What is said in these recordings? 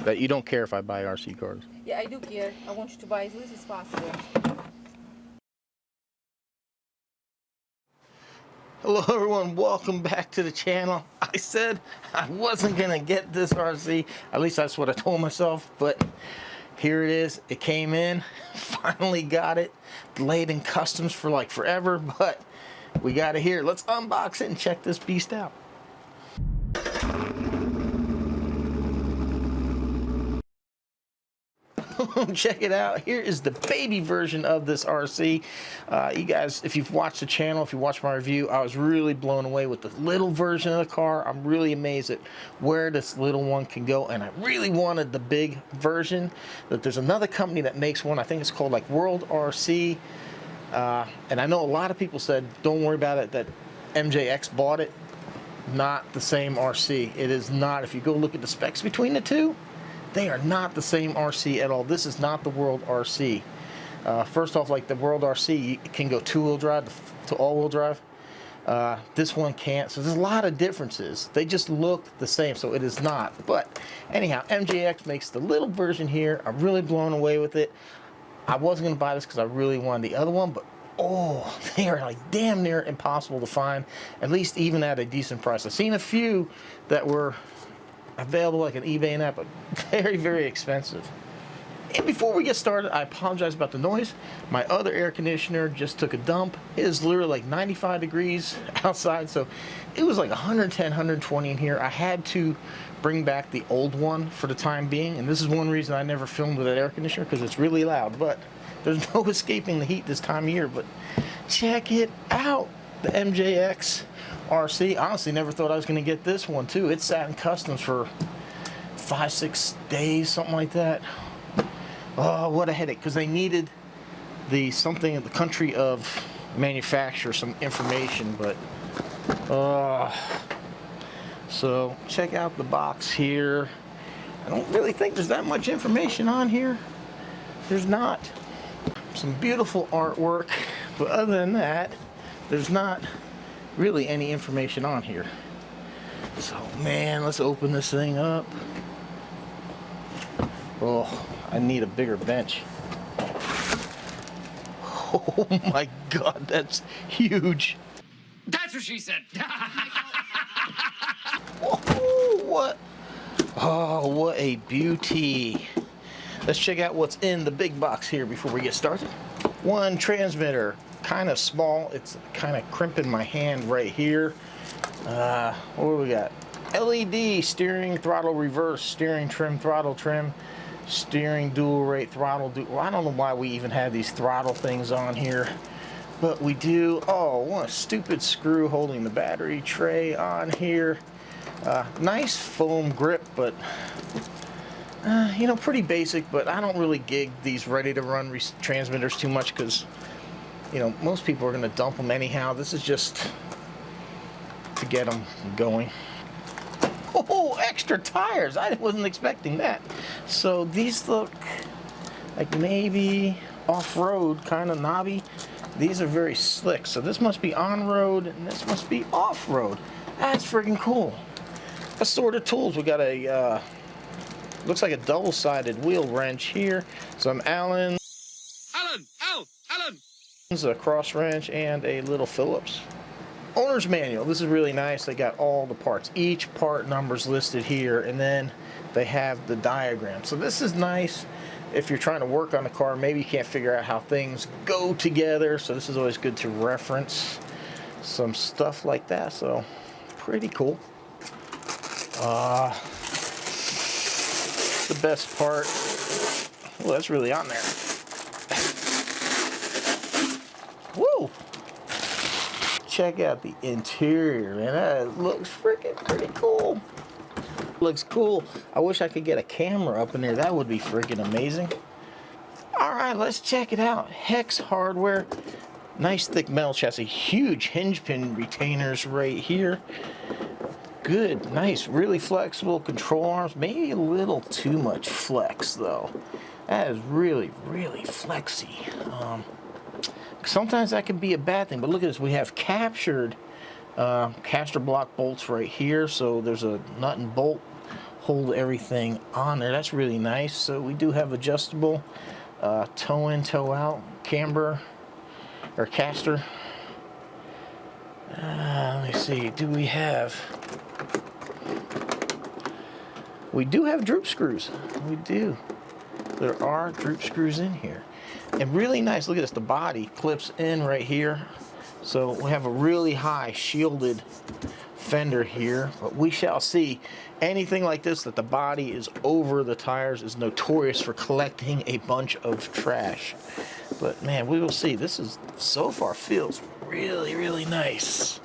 That you don't care if I buy RC cars. Yeah, I do care. I want you to buy as least as possible. Hello everyone, welcome back to the channel. I said I wasn't gonna get this RC, at least that's what I told myself, but here it is. It came in, finally got it, delayed in customs for like forever, but we got it here. Let's unbox it and check this beast out. Check it out. Here is the baby version of this RC. You guys, if you've watched the channel, if you watched my review, I was really blown away with the little version of the car. I'm really amazed at where this little one can go, and I really wanted the big version. But there's another company that makes one. I think it's called like World RC, and I know a lot of people said don't worry about it, that MJX bought it. Not the same RC. It is not. If you go look at the specs between the two, they are not the same RC at all. This is not the World RC. First off, like the World RC, it can go two-wheel drive to all-wheel drive. This one can't, so there's a lot of differences. They just look the same, so it is not. But anyhow, MJX makes the little version here. I'm really blown away with it. I wasn't going to buy this because I really wanted the other one, but oh, they are like damn near impossible to find, at least even at a decent price. I've seen a few that were available like an eBay and that, but very, very expensive. And before we get started, I apologize about the noise. My other air conditioner just took a dump. It is literally like 95 degrees outside, so it was like 110, 120 in here. I had to bring back the old one for the time being, and this is one reason I never filmed with that air conditioner, because it's really loud, but there's no escaping the heat this time of year. But check it out, the MJX RC. Honestly, never thought I was going to get this one too. It sat in customs for 5-6 days, something like that. Oh, what a headache, because they needed the country of manufacture, some information, but so check out the box here. I don't really think there's that much information on here. There's not. Some beautiful artwork, but other than that, there's not really any information on here. So man, let's open this thing up. Oh, I need a bigger bench. Oh my God, that's huge. That's what she said. Oh, what? Oh, what a beauty. Let's check out what's in the big box here before we get started. One transmitter, kind of small. It's kind of crimping my hand right here. What do we got? LED, steering, throttle reverse, steering trim, throttle trim, steering dual rate, throttle well, I don't know why we even have these throttle things on here, but we do. Oh, what a stupid screw holding the battery tray on here. Nice foam grip, but you know, pretty basic. But I don't really gig these ready to run transmitters too much, because you know, most people are going to dump them anyhow. This is just to get them going. Oh, extra tires. I wasn't expecting that. So these look like maybe off-road, kind of knobby. These are very slick. So this must be on-road and this must be off-road. That's freaking cool. Assorted tools. We got a, looks like a double-sided wheel wrench here. Some Allen. A cross wrench and a little Phillips. Owner's manual. This is really nice. They got all the parts. Each part number's listed here, and then they have the diagram. So this is nice if you're trying to work on a car. Maybe you can't figure out how things go together. So this is always good to reference some stuff like that. So pretty cool. The best part. Well, that's really on there. Woo! Check out the interior, man. That looks freaking pretty cool. Looks cool. I wish I could get a camera up in there. That would be freaking amazing. All right, let's check it out. Hex hardware. Nice thick metal chassis. Huge hinge pin retainers right here. Good, nice, really flexible control arms. Maybe a little too much flex though. That is really, really flexy. Sometimes that can be a bad thing, but look at this. We have captured caster block bolts right here. So there's a nut and bolt hold everything on there. That's really nice. So we do have adjustable toe in, toe out camber or caster. Let me see, we do have droop screws. We do. There are droop screws in here. And really nice, look at this, the body clips in right here. So we have a really high shielded fender here, but we shall see. Anything like this that the body is over the tires is notorious for collecting a bunch of trash. But man, we will see. This is, so far, feels really, really nice.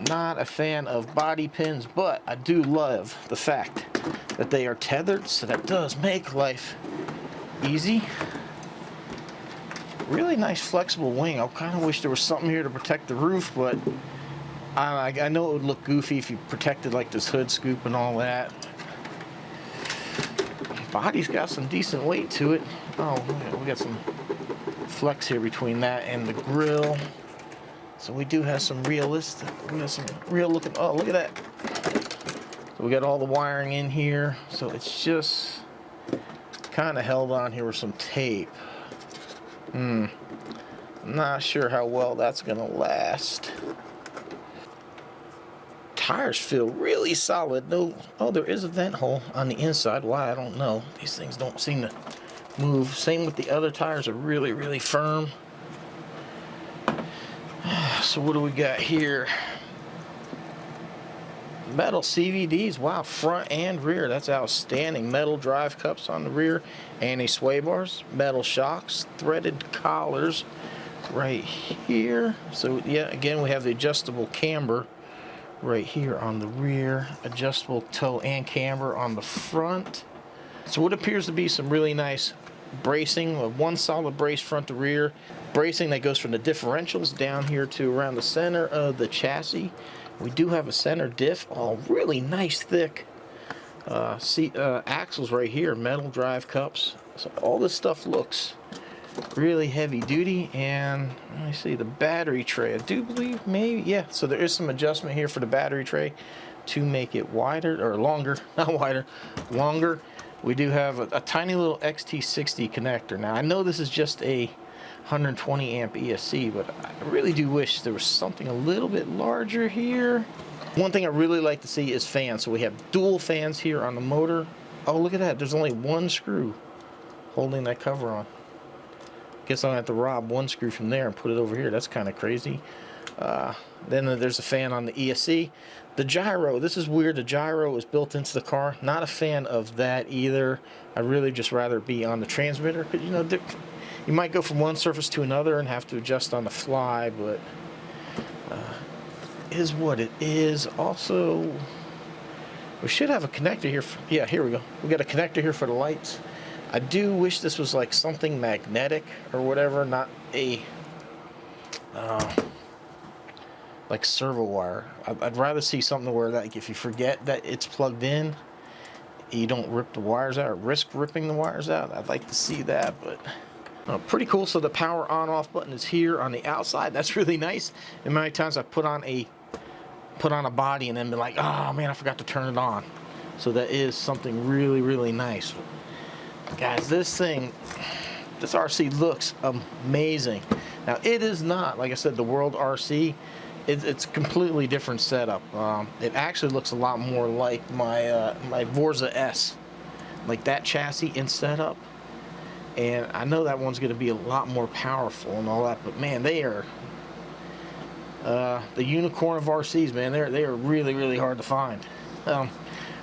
Not a fan of body pins, but I do love the fact that they are tethered, so that does make life easy. Really nice flexible wing. I kind of wish there was something here to protect the roof, but I know it would look goofy if you protected like this hood scoop and all that. Body's got some decent weight to it. Oh, we got some flex here between that and the grill. So we do have some real looking, oh, look at that. So we got all the wiring in here. So it's just kind of held on here with some tape. Not sure how well that's gonna last. Tires feel really solid. No, oh, there is a vent hole on the inside. Why, I don't know. These things don't seem to move. Same with the other tires, are really, really firm. So what do we got here? Metal CVDs, wow, front and rear. That's outstanding. Metal drive cups on the rear, anti-sway bars, metal shocks, threaded collars right here. So yeah, again, we have the adjustable camber right here on the rear, adjustable toe and camber on the front. So what appears to be some really nice bracing, one solid brace front to rear, bracing that goes from the differentials down here to around the center of the chassis. We do have a center diff, all really nice thick axles right here, metal drive cups. So all this stuff looks really heavy duty. And let me see, the battery tray, I do believe, maybe, yeah, so there is some adjustment here for the battery tray to make it wider, or longer, not wider, longer. We do have a tiny little XT60 connector. Now I know this is just a 120 amp ESC, but I really do wish there was something a little bit larger here. One thing I really like to see is fans. So we have dual fans here on the motor. Oh, look at that, there's only one screw holding that cover on. Guess I'll have to rob one screw from there and put it over here. That's kind of crazy. Then there's a fan on the ESC. The gyro, this is weird. The gyro is built into the car. Not a fan of that either. I'd really just rather be on the transmitter, because, you know, you might go from one surface to another and have to adjust on the fly, but is what it is. Also, we should have a connector here. Yeah, here we go. We got a connector here for the lights. I do wish this was like something magnetic or whatever, not a like servo wire. I'd rather see something where, like, if you forget that it's plugged in, you don't rip the wires out or risk ripping the wires out. I'd like to see that, but pretty cool. So the power on off button is here on the outside. That's really nice. And many times I put on a body and then be like, oh man, I forgot to turn it on. So that is something really, really nice. Guys, this RC looks amazing. Now it is not, like I said, the World RC. It's a completely different setup. It actually looks a lot more like my Vorza S, like that chassis and setup. And I know that one's going to be a lot more powerful and all that, but man, they are the unicorn of RCs, man. They are really, really hard to find.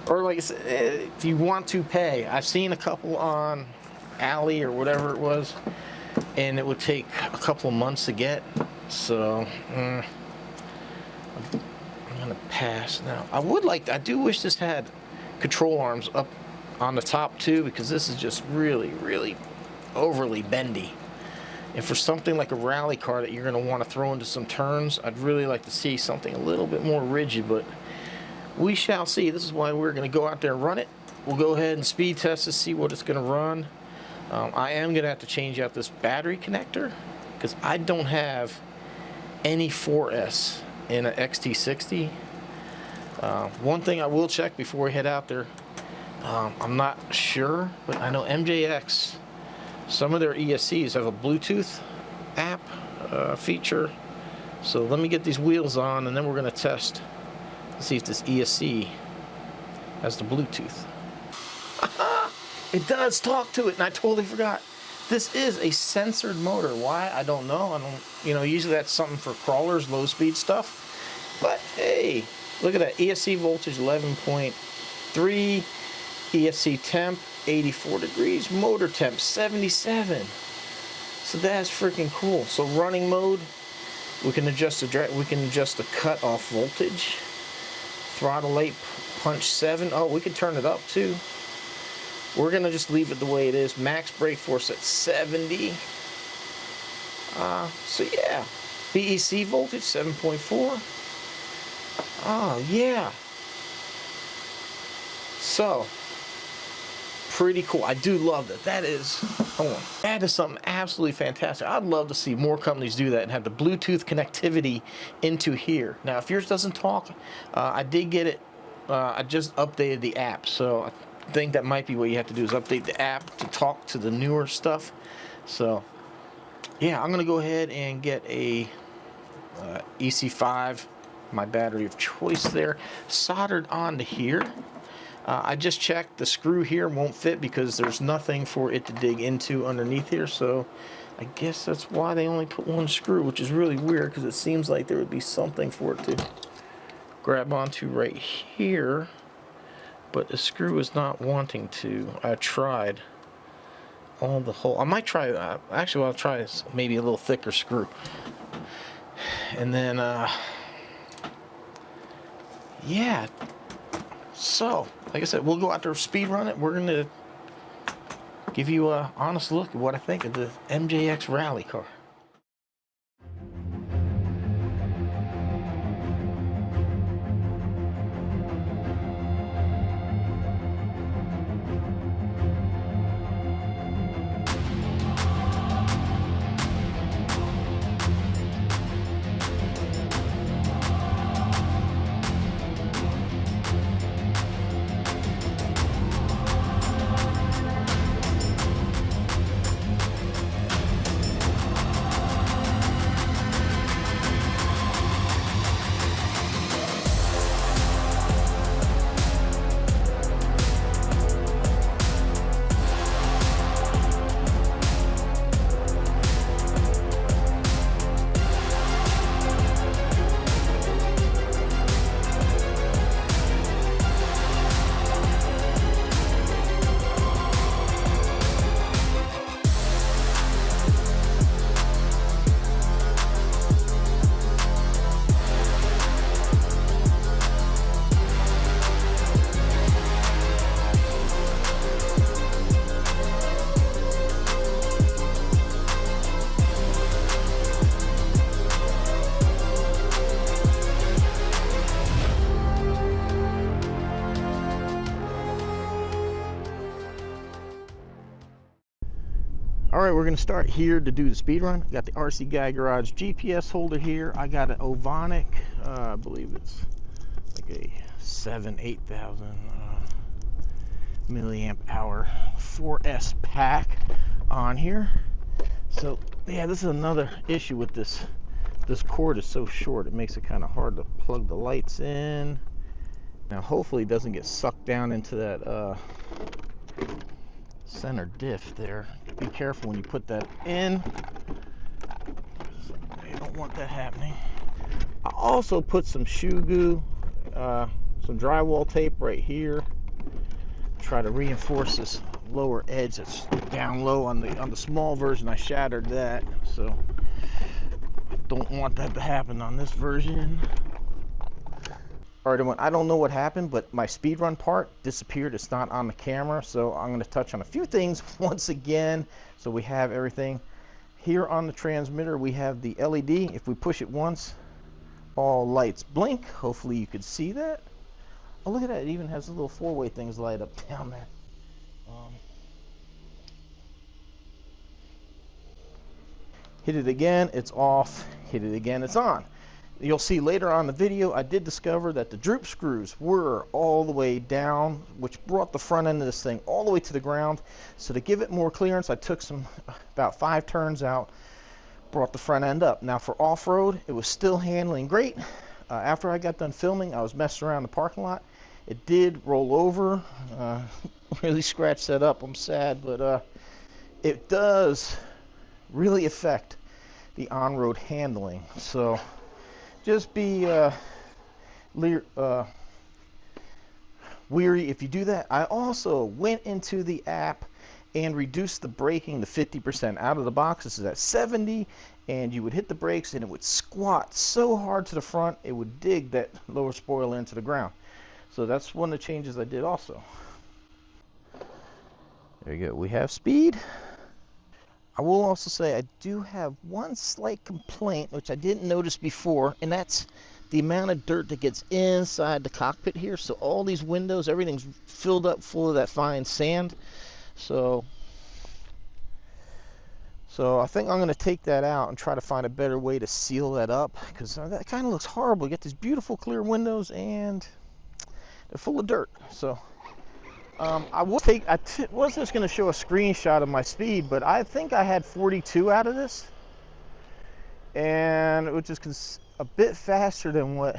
Or like I said, if you want to pay, I've seen a couple on Alley or whatever it was, and it would take a couple of months to get. So I'm gonna pass now. I do wish this had control arms up on the top too, because this is just really, really overly bendy. And for something like a rally car that you're going to want to throw into some turns, I'd really like to see something a little bit more rigid, but we shall see. This is why we're going to go out there and run it. We'll go ahead and speed test to see what it's going to run. I am going to have to change out this battery connector, because I don't have any 4S in an XT60. One thing I will check before we head out there, I'm not sure, but I know MJX, some of their ESCs have a Bluetooth app feature. So let me get these wheels on, and then we're going to test to see if this ESC has the Bluetooth. It does talk to it, and I totally forgot. This is a censored motor. Why? I don't know. Usually that's something for crawlers, low speed stuff. But hey, look at that. ESC voltage 11.3, ESC temp 84 degrees, motor temp 77. So that's freaking cool. So running mode, we can adjust the cut off voltage. Throttle 8, punch 7. Oh, we can turn it up too. We're gonna just leave it the way it is. Max brake force at 70. So yeah, BEC voltage 7.4. Oh yeah. So pretty cool. I do love that. That is something absolutely fantastic. I'd love to see more companies do that and have the Bluetooth connectivity into here. Now, if yours doesn't talk, I did get it. I just updated the app, so I think that might be what you have to do, is update the app to talk to the newer stuff. So yeah, I'm gonna go ahead and get a EC5, my battery of choice there, soldered onto here. I just checked, the screw here won't fit because there's nothing for it to dig into underneath here, so I guess that's why they only put one screw, which is really weird because it seems like there would be something for it to grab onto right here, but the screw is not wanting to. I tried all the hole. I might try, actually I'll try maybe a little thicker screw. And then, yeah. So, like I said, we'll go out there, speed run it. We're going to give you an honest look at what I think of the MJX rally car. All right, we're going to start here to do the speed run. Got the RC Guy Garage GPS holder here. I got an Ovanic, I believe it's like a 8,000 milliamp hour 4S pack on here. So yeah, this is another issue with this. This cord is so short, it makes it kind of hard to plug the lights in. Now hopefully it doesn't get sucked down into that center diff there. Be careful when you put that in. You don't want that happening. I also put some shoe goo, some drywall tape right here. Try to reinforce this lower edge that's down low on the small version. I shattered that, so I don't want that to happen on this version. All right, everyone, I don't know what happened, but my speedrun part disappeared. It's not on the camera, so I'm going to touch on a few things once again. So we have everything. Here on the transmitter, we have the LED. If we push it once, all lights blink. Hopefully you could see that. Oh, look at that. It even has the little four-way things light up down there. Hit it again, it's off. Hit it again, it's on. You'll see later on in the video, I did discover that the droop screws were all the way down, which brought the front end of this thing all the way to the ground. So to give it more clearance, I took about 5 turns out, brought the front end up. Now for off-road, it was still handling great. After I got done filming, I was messing around the parking lot. It did roll over, really scratched that up. I'm sad, but it does really affect the on-road handling. So just be weary if you do that. I also went into the app and reduced the braking to 50%. Out of the box, this is at 70, and you would hit the brakes and it would squat so hard to the front, it would dig that lower spoiler into the ground. So that's one of the changes I did also. There you go, we have speed. I will also say I do have one slight complaint, which I didn't notice before, and that's the amount of dirt that gets inside the cockpit here. So all these windows, everything's filled up full of that fine sand. So I think I'm going to take that out and try to find a better way to seal that up, because that kind of looks horrible. You get these beautiful clear windows and they're full of dirt. So I was just going to show a screenshot of my speed, but I think I had 42 out of this, and which is a bit faster than what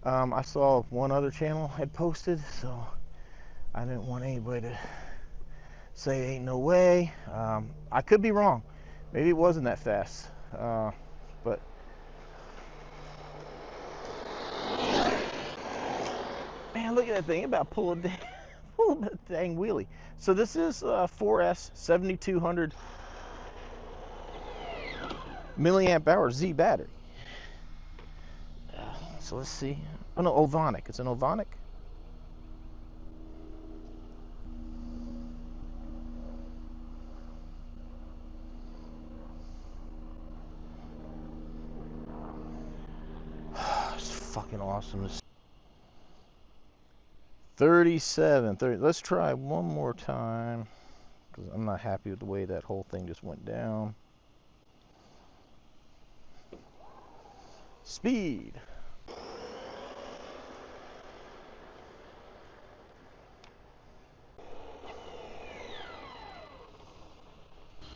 I saw one other channel had posted. So I didn't want anybody to say ain't no way. I could be wrong. Maybe it wasn't that fast, but man, look at that thing. It about pull a dang wheelie. So this is 4S 7200 milliamp hour Z battery. So let's see. Oh no, Ovanic. It's an Ovanic. It's fucking awesome. 37, 30. Let's try one more time, because I'm not happy with the way that whole thing just went down. Speed.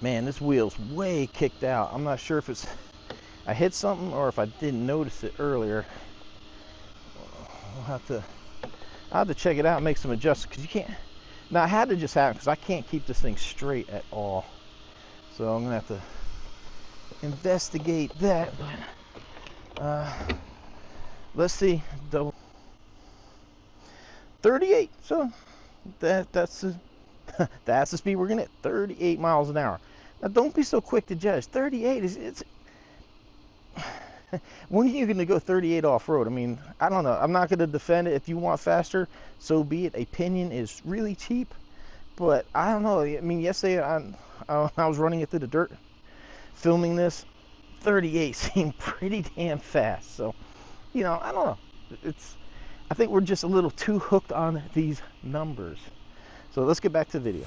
Man, this wheel's way kicked out. I'm not sure if it's I hit something or if I didn't notice it earlier. I'll have to check it out and make some adjustments, because you can't. Now I had to just happen because I can't keep this thing straight at all. So I'm gonna have to investigate that. Let's see, double 38. So that's the speed we're gonna hit. 38 miles an hour. Now don't be so quick to judge. 38 it's when are you going to go 38 off-road? I mean, I don't know. I'm not going to defend it. If you want faster, so be it. A pinion is really cheap, but I don't know. I mean, yesterday I was running it through the dirt, filming this. 38 seemed pretty damn fast. So, you know, I don't know. I think we're just a little too hooked on these numbers. So let's get back to the video.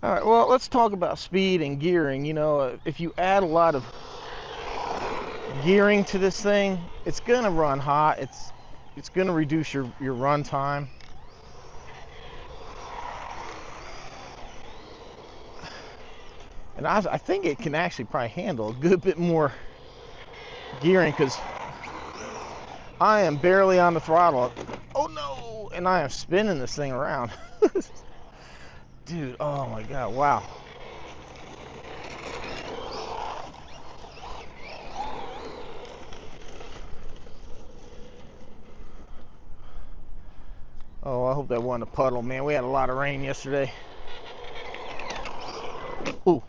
All right, well, let's talk about speed and gearing. You know, if you add a lot of gearing to this thing, it's going to run hot. It's going to reduce your run time. And I think it can actually probably handle a good bit more gearing, because I am barely on the throttle. Oh no! And I am spinning this thing around. Dude, oh my God, wow. Oh, I hope that wasn't a puddle, man. We had a lot of rain yesterday. Ooh.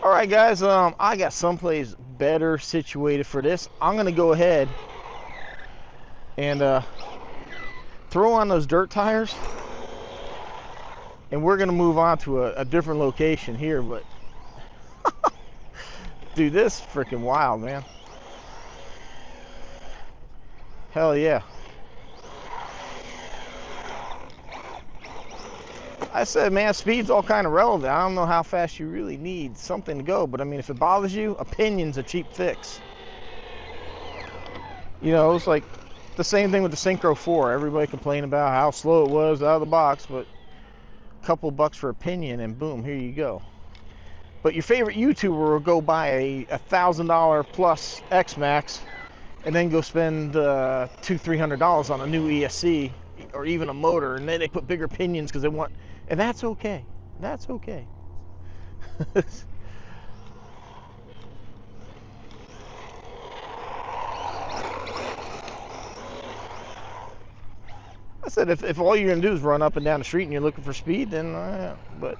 All right, guys, I got someplace better situated for this. I'm gonna go ahead and throw on those dirt tires, and we're gonna move on to a different location here. But Dude, this is freaking wild, man. Hell yeah. I said, man, speed's all kind of relevant. I don't know how fast you really need something to go, but I mean, if it bothers you, opinion's a cheap fix. You know, it's like the same thing with the Synchro 4. Everybody complained about how slow it was out of the box, but a couple bucks for opinion and boom, here you go. But your favorite YouTuber will go buy a $1,000 plus X-Max and then go spend $200-300 on a new ESC or even a motor, and then they put bigger pinions because they want, and that's okay. That's okay. I said, if all you're gonna do is run up and down the street and you're looking for speed, then but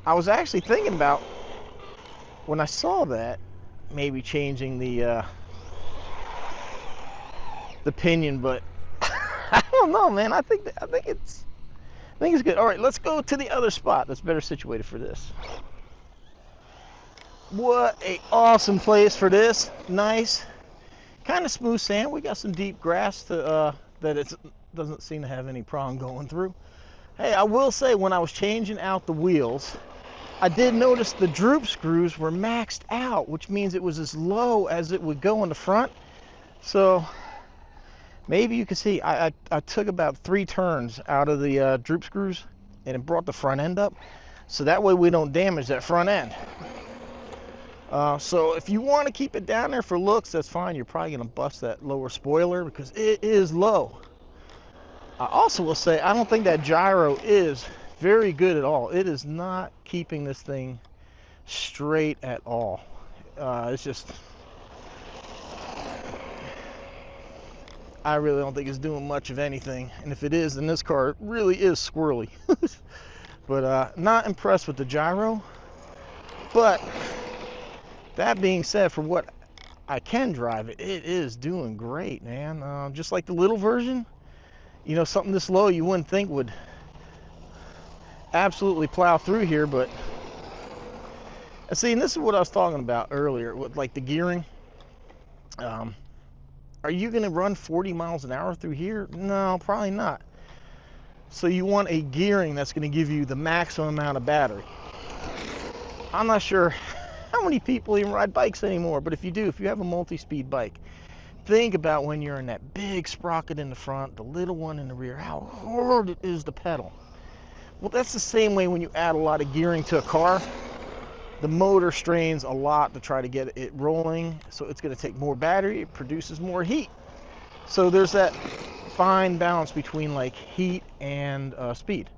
I was actually thinking about, when I saw that, maybe changing the pinion, but I don't know, man. I think it's good. All right, let's go to the other spot that's better situated for this. What a awesome place for this. Nice, kind of smooth sand. We got some deep grass to that it doesn't seem to have any problem going through. Hey, I will say, when I was changing out the wheels, I did notice the droop screws were maxed out, which means it was as low as it would go in the front. So maybe you can see I took about 3 turns out of the droop screws, and it brought the front end up, so that way we don't damage that front end. So if you want to keep it down there for looks, that's fine. You're probably going to bust that lower spoiler because it is low. I also will say, I don't think that gyro is very good at all. It is not keeping this thing straight at all. It's just, I really don't think it's doing much of anything. And if it is, then this car really is squirrely. But not impressed with the gyro. But that being said, for what I can drive it, it is doing great, man. Just like the little version, you know, something this low you wouldn't think would absolutely plow through here, but see, and this is what I was talking about earlier with like the gearing. Are you going to run 40 miles an hour through here? No, probably not. So you want a gearing that's going to give you the maximum amount of battery. I'm not sure how many people even ride bikes anymore, but if you do, if you have a multi-speed bike, think about when you're in that big sprocket in the front, the little one in the rear, how hard it is to pedal. Well, that's the same way when you add a lot of gearing to a car. The motor strains a lot to try to get it rolling, so it's going to take more battery. It produces more heat. So there's that fine balance between like heat and speed.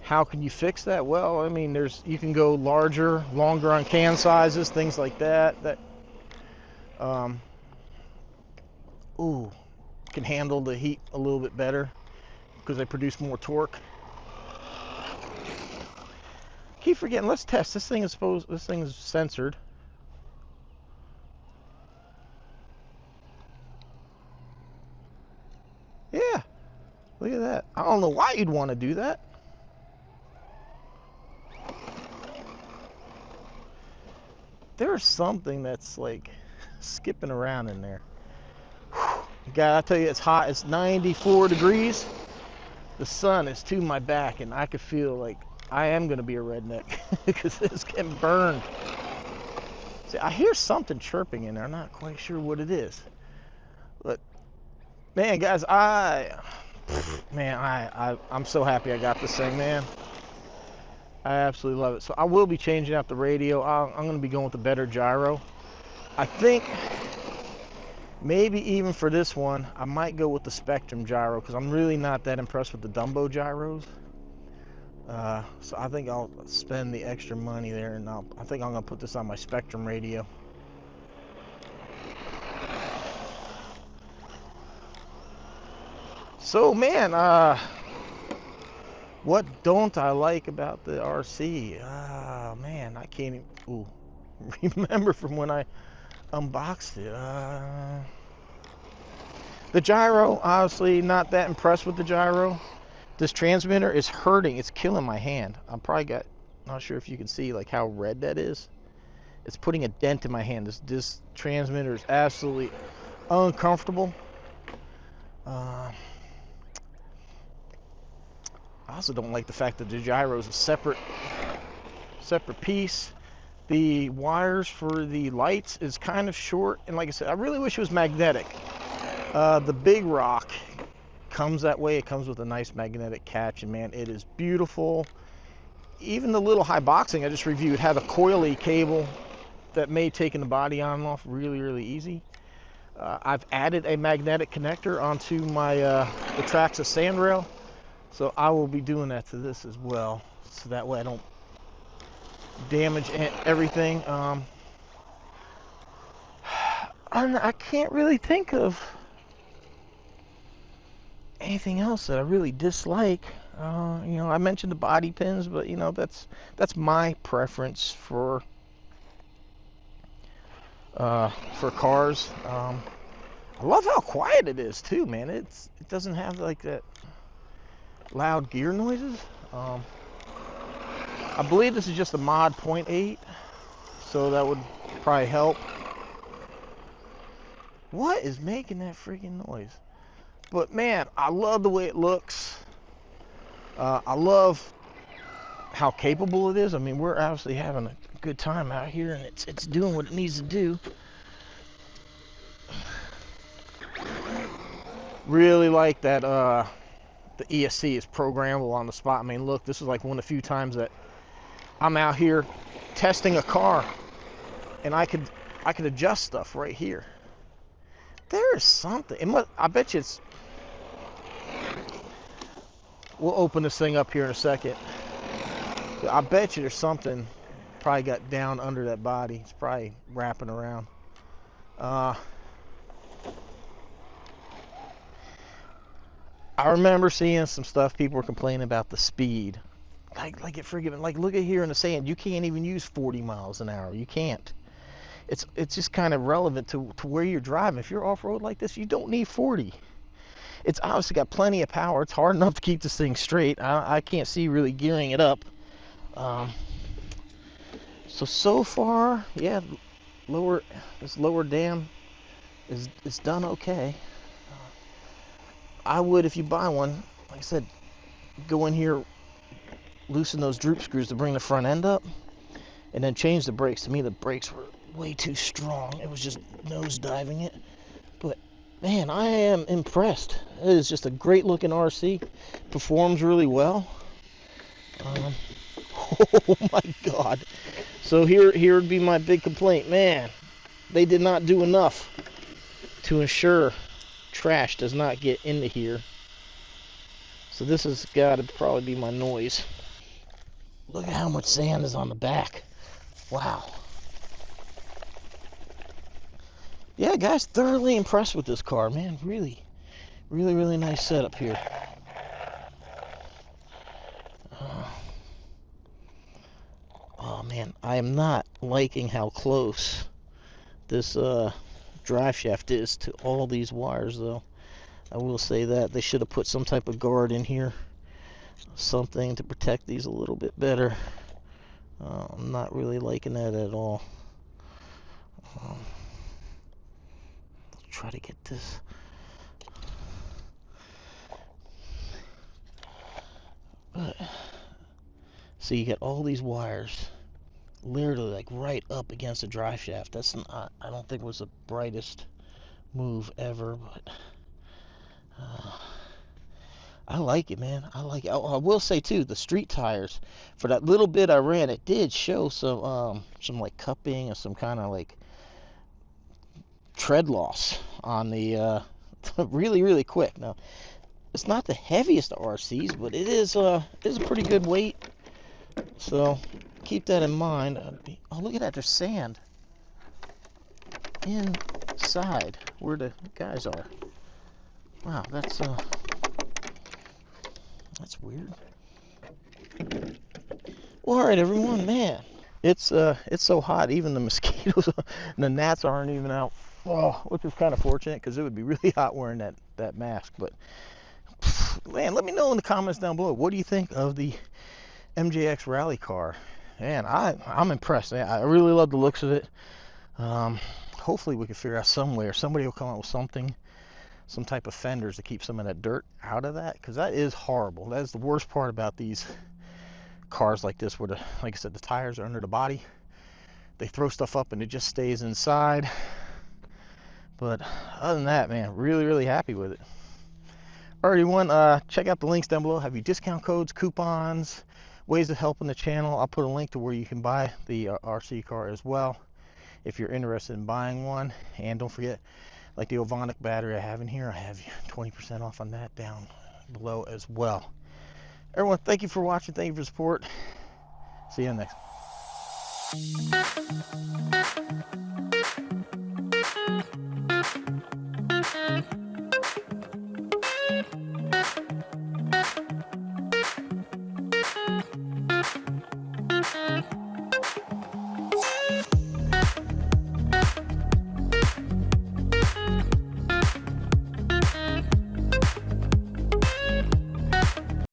How can you fix that? Well, I mean, you can go larger, longer on can sizes, things like that. Can handle the heat a little bit better because they produce more torque. Keep forgetting, let's test. This thing is censored. Yeah, look at that. I don't know why you'd want to do that. There's something that's like skipping around in there. God, I tell you, it's hot. It's 94 degrees. The sun is to my back, and I could feel like I am going to be a redneck because it's getting burned. See, I hear something chirping in there. I'm not quite sure what it is. But, man, guys, I'm so happy I got this thing, man. I absolutely love it. So I will be changing out the radio. I'm going to be going with the better gyro. I think maybe even for this one, I might go with the Spectrum gyro because I'm really not that impressed with the Dumbo gyros. So I think I'll spend the extra money there, and I think I'm going to put this on my Spectrum radio. So, man, what don't I like about the RC? Man, I can't even remember from when I unboxed it. The gyro, obviously not that impressed with the gyro. This transmitter is hurting. It's killing my hand. Not sure if you can see like how red that is. it's putting a dent in my hand. This transmitter is absolutely uncomfortable. I also don't like the fact that the gyro is a separate piece. The wires for the lights is kind of short, and like I said, I really wish it was magnetic. The big rock comes that way. It comes with a nice magnetic catch, and man, it is beautiful. Even the little high boxing I just reviewed had a coily cable that made taking the body on and off really easy. I've added a magnetic connector onto my the Traxxas sandrail, so I will be doing that to this as well, so that way I don't damage everything. I can't really think of anything else that I really dislike. You know, I mentioned the body pins, but you know, that's my preference for cars. I love how quiet it is too, man. It doesn't have like that loud gear noises. I believe this is just a mod 0.8, so that would probably help. What is making that freaking noise? But man, I love the way it looks. I love how capable it is. I mean, we're obviously having a good time out here, and it's doing what it needs to do. Really like that the ESC is programmable on the spot. I mean, look, this is like one of the few times that I'm out here testing a car, and I could adjust stuff right here. There is something. I bet you it's. We'll open this thing up here in a second. I bet you there's something probably got down under that body. It's probably wrapping around. I remember seeing some stuff, people were complaining about the speed. Like it friggin', like look at here in the sand, you can't even use 40 miles an hour. You can't. It's just kind of relevant to where you're driving. If you're off-road like this, you don't need 40. It's obviously got plenty of power. It's hard enough to keep this thing straight. I can't see really gearing it up. So far, yeah, this lower dam is done okay. I would, if you buy one, like I said, go in here, loosen those droop screws to bring the front end up, and then change the brakes. To me, the brakes were way too strong. It was just nose diving it. But man, I am impressed. It is just a great looking RC. Performs really well. Oh my God. So here would be my big complaint. Man, they did not do enough to ensure trash does not get into here. So this has got to probably be my noise. Look at how much sand is on the back. Wow. Yeah, guys, thoroughly impressed with this car, man. Really nice setup here. Oh man, I am not liking how close this drive shaft is to all these wires, though. I will say that they should have put some type of guard in here, something to protect these a little bit better. I'm not really liking that at all. Try to get this. But so you get all these wires literally like right up against the drive shaft. That's not, I don't think it was the brightest move ever, but I like it, man. I like it. I will say too, the street tires, for that little bit I ran, it did show some like cupping and some kind of like tread loss on the really quick. Now it's not the heaviest of RCs, but it is a pretty good weight, so keep that in mind. Oh, look at that, there's sand inside where the guys are. Wow, that's weird. Well, all right, everyone, man, it's so hot, even the mosquitoes and the gnats aren't even out. Oh, which is kind of fortunate, because it would be really hot wearing that mask. But man, let me know in the comments down below, what do you think of the MJX rally car? man, I'm impressed. I really love the looks of it. Hopefully we can figure out somebody will come up with something, some type of fenders to keep some of that dirt out of that, because that is horrible. That is the worst part about these cars like this, where like I said, the tires are under the body. They throw stuff up and it just stays inside. But other than that, man, really happy with it. Alright, everyone, check out the links down below. Have your discount codes, coupons, ways of helping the channel. I'll put a link to where you can buy the RC car as well if you're interested in buying one. And don't forget, like the Ovanic battery I have in here, I have 20% off on that down below as well. Everyone, thank you for watching. Thank you for the support. See you next time.